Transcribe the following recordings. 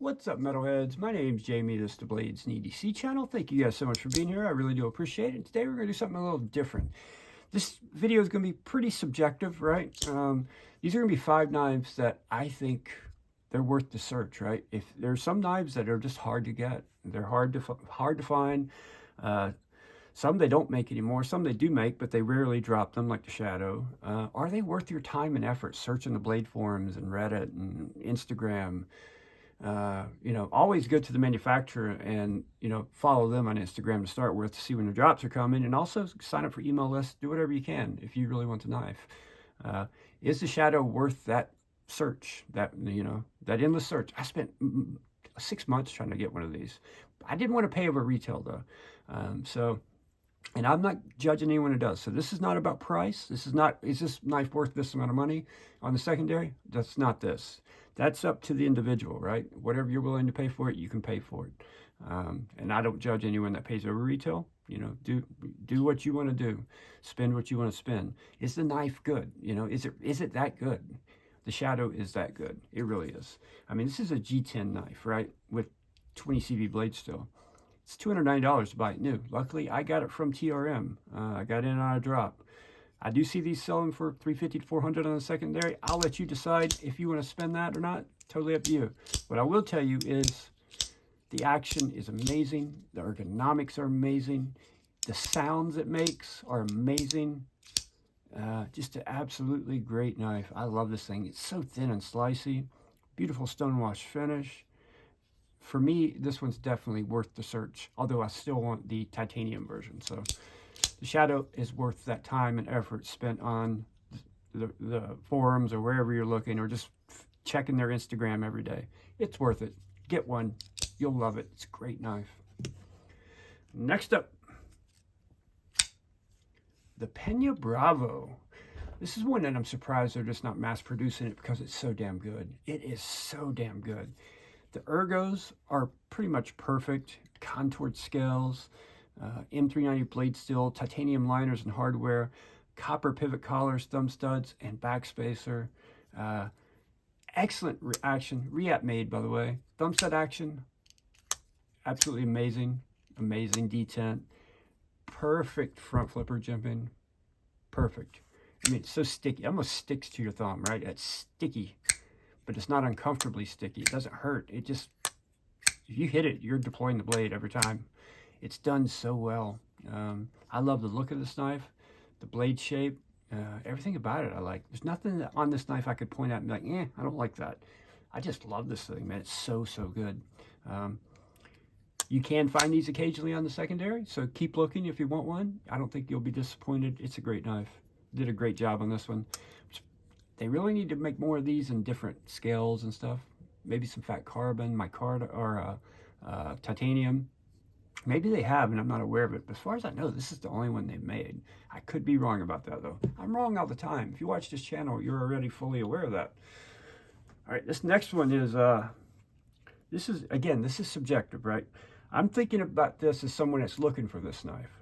What's up, metalheads? My name's Jamie. This is the BladesAndEDC channel. Thank you guys so much for being here. I really do appreciate it. Today we're going to do something a little different. This video is going to be pretty subjective, right? These are going to be 5 knives that I think they're worth the search, right? If there's some knives that are just hard to get, they're hard to find. Some they don't make anymore. Some they do make, but they rarely drop them, like the Shadow. Are they worth your time and effort searching the blade forums and Reddit and Instagram? You know, always go to the manufacturer and, you know, follow them on Instagram to start with to see when the drops are coming, and also sign up for email lists. Do whatever you can if you really want the knife. Is the Shadow worth that search, that, you know, that endless search? I spent 6 months trying to get one of these. I didn't want to pay over retail though. And I'm not judging anyone who does. So this is not about price. This is not, is this knife worth this amount of money on the secondary? That's not this. That's up to the individual, right? Whatever you're willing to pay for it, you can pay for it. And I don't judge anyone that pays over retail. You know, do what you want to do. Spend what you want to spend. Is the knife good? You know, is it that good? The Shadow is that good. It really is. I mean, this is a G10 knife, right? With 20 CV blades still. It's $290 to buy it new. Luckily, I got it from TRM. I got in on a drop. I do see these selling for $350 to $400 on the secondary. I'll let you decide if you want to spend that or not. Totally up to you. What I will tell you is the action is amazing. The ergonomics are amazing. The sounds it makes are amazing. Just an absolutely great knife. I love this thing. It's so thin and slicey. Beautiful stonewash finish. For me, this one's definitely worth the search, although I still want the titanium version. So the Shadow is worth that time and effort spent on the forums or wherever you're looking, or just checking their Instagram every day. It's worth it. Get one. You'll love it. It's a great knife. Next up, the Pena Bravo. This is one that I'm surprised they're just not mass producing it because it's so damn good. It is so damn good. The ergos are pretty much perfect. Contoured scales, M390 blade steel, titanium liners and hardware, copper pivot collars, thumb studs, and backspacer. Excellent action. Reap made, by the way. Thumb stud action, absolutely amazing. Amazing detent. Perfect front flipper jimping. Perfect. I mean, it's so sticky. It almost sticks to your thumb, right? It's sticky. But it's not uncomfortably sticky. It doesn't hurt. It just, if you hit it, you're deploying the blade every time. It's done so well. I love the look of this knife, the blade shape, everything about it I like. There's nothing on this knife I could point out and be like, I don't like that. I just love this thing, man. It's so, so good. You can find these occasionally on the secondary, so keep looking if you want one. I don't think you'll be disappointed. It's a great knife. Did a great job on this one. They really need to make more of these in different scales and stuff. Maybe some fat carbon, micarta, or titanium. Maybe they have, and I'm not aware of it. But as far as I know, this is the only one they've made. I could be wrong about that, though. I'm wrong all the time. If you watch this channel, you're already fully aware of that. All right, this next one is, this is subjective, right? I'm thinking about this as someone that's looking for this knife.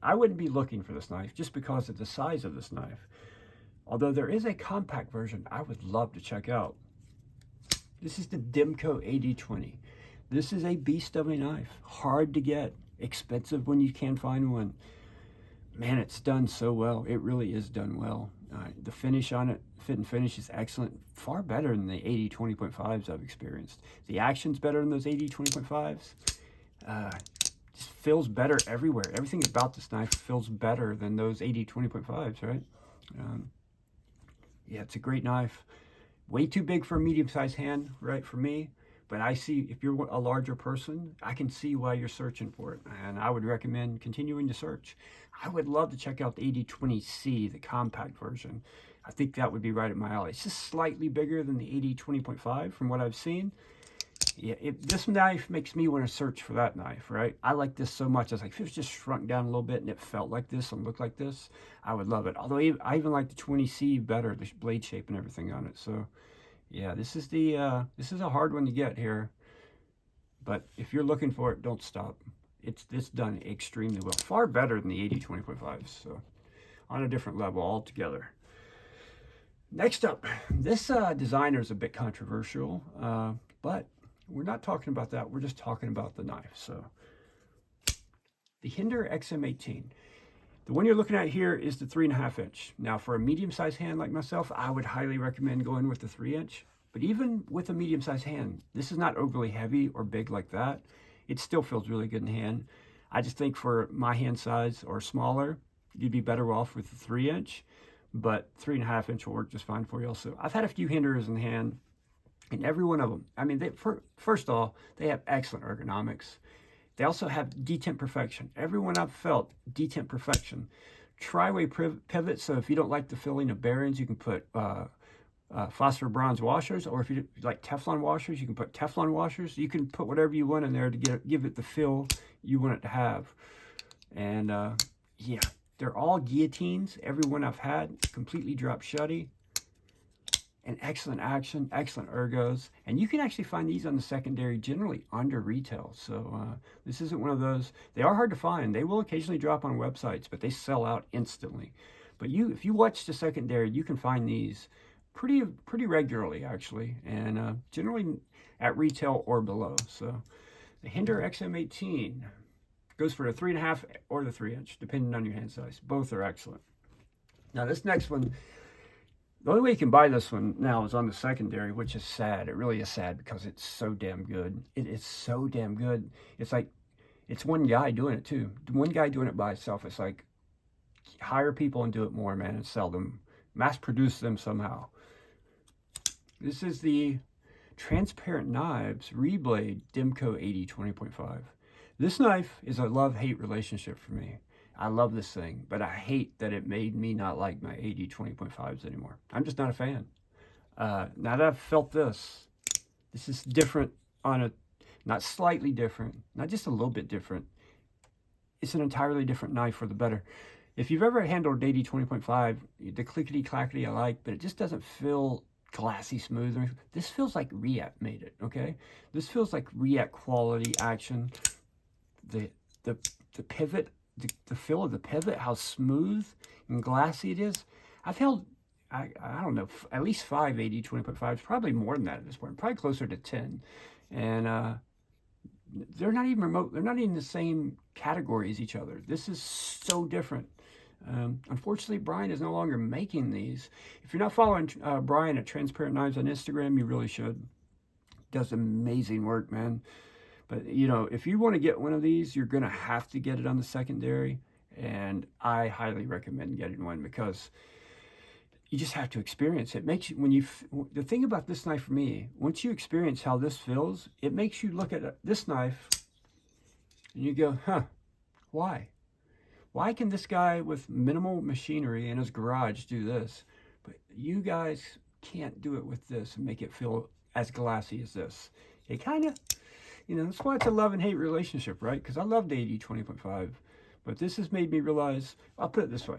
I wouldn't be looking for this knife just because of the size of this knife. Although there is a compact version I would love to check out. This is the Dimco AD20. This is a beast of a knife. Hard to get. Expensive when you can find one. Man, it's done so well. It really is done well. The finish on it, fit and finish, is excellent. Far better than the AD20.5s I've experienced. The action's better than those AD20.5s. Just feels better everywhere. Everything about this knife feels better than those AD20.5s, right? Yeah, it's a great knife. Way too big for a medium-sized hand, right, for me. But I see, if you're a larger person, I can see why you're searching for it. And I would recommend continuing to search. I would love to check out the AD20C, the compact version. I think that would be right up my alley. It's just slightly bigger than the AD20.5 from what I've seen. Yeah, this knife makes me want to search for that knife, right? I like this so much. I was like, if it was just shrunk down a little bit and it felt like this and looked like this, I would love it. Although I even like the 20C better, the blade shape and everything on it. So, yeah, this is a hard one to get here. But if you're looking for it, don't stop. It's done extremely well. Far better than the AD20.5s. So, on a different level altogether. Next up, this designer is a bit controversial, but we're we're not talking about that. We're just talking about the knife. So the Hinder XM18. The one you're looking at here is the 3.5 inch. Now for a medium-sized hand like myself, I would highly recommend going with the 3 inch. But even with a medium-sized hand, this is not overly heavy or big like that. It still feels really good in hand. I just think for my hand size or smaller, you'd be better off with the 3 inch, but 3.5 inch will work just fine for you also. I've had a few Hinders in hand, and every one of them, I mean, first of all, they have excellent ergonomics. They also have detent perfection. Everyone I've felt, detent perfection. Tri-way pivot, so if you don't like the feeling of bearings, you can put phosphor bronze washers, or if you like Teflon washers, you can put Teflon washers. You can put whatever you want in there to give it the feel you want it to have. And yeah, they're all guillotines. Every one I've had, completely drop shutty. And excellent action, excellent ergos. And you can actually find these on the secondary generally under retail. So this isn't one of those. They are hard to find. They will occasionally drop on websites, but they sell out instantly. But if you watch the secondary, you can find these pretty regularly, actually. And generally at retail or below. So the Hinder XM18 goes for the 3.5 or the 3 inch, depending on your hand size. Both are excellent. Now this next one, the only way you can buy this one now is on the secondary, which is sad. It really is sad because it's so damn good. It is so damn good. It's like, it's one guy doing it too. One guy doing it by himself. It's like, hire people and do it more, man, and sell them. Mass produce them somehow. This is the Transparent Knives Reblade Dimco 80 20.5. This knife is a love-hate relationship for me. I love this thing, but I hate that it made me not like my 80 20.5s anymore. I'm just not a fan. Now that I've felt this is different on a, not slightly different, not just a little bit different. It's an entirely different knife for the better. If you've ever handled 80 20.5, the clickety-clackety I like, but it just doesn't feel glassy smooth. This feels like React made it, okay? This feels like React quality action. The pivot, the feel of the pivot, how smooth and glassy it is. I've held, I don't know, at least 5 80 20.5s, probably more than that at this point, probably closer to 10. And they're not even remote, they're not even the same category as each other. This is so different. Unfortunately, Brian is no longer making these. If you're not following Brian at Transparent Knives on Instagram, you really should. Does amazing work, man. But, you know, if you want to get one of these, you're going to have to get it on the secondary. And I highly recommend getting one because you just have to experience it. It makes you, the thing about this knife for me, once you experience how this feels, it makes you look at this knife and you go, huh, why? Why can this guy with minimal machinery in his garage do this? But you guys can't do it with this and make it feel as glassy as this. It kind of, you know, that's why it's a love and hate relationship, right? Because I loved 80 20.5, but this has made me realize, I'll put it this way.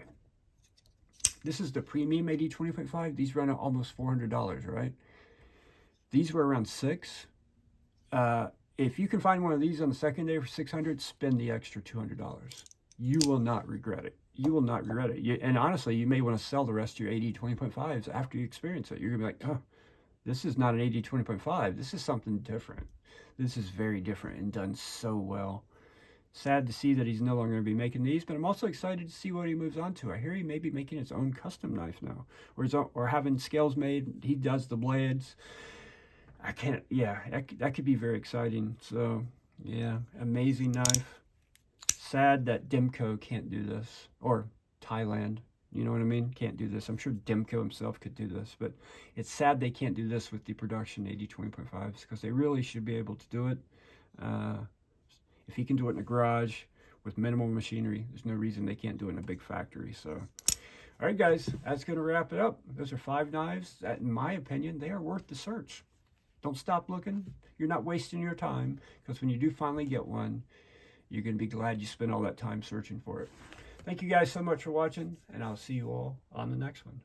This is the premium 80 20.5. These run at almost $400, right? These were around $600. If you can find one of these on the secondary for $600, spend the extra $200. You will not regret it. You will not regret it. And honestly, you may want to sell the rest of your 80 20.5s after you experience it. You're going to be like, oh, this is not an 80 20.5. This is something different. This is very different and done so well. Sad to see that he's no longer going to be making these, but I'm also excited to see what he moves on to. I hear he may be making his own custom knife now, or having scales made. He does the blades. I can't, yeah, that could be very exciting. So, yeah, amazing knife. Sad that Dimco can't do this, or Thailand, you know what I mean? Can't do this. I'm sure Dimco himself could do this, but it's sad they can't do this with the production 80 20.5s because they really should be able to do it. If he can do it in a garage with minimal machinery, there's no reason they can't do it in a big factory. So, all right, guys, that's going to wrap it up. Those are 5 knives that, in my opinion, they are worth the search. Don't stop looking. You're not wasting your time because when you do finally get one, you're going to be glad you spent all that time searching for it. Thank you guys so much for watching, and I'll see you all on the next one.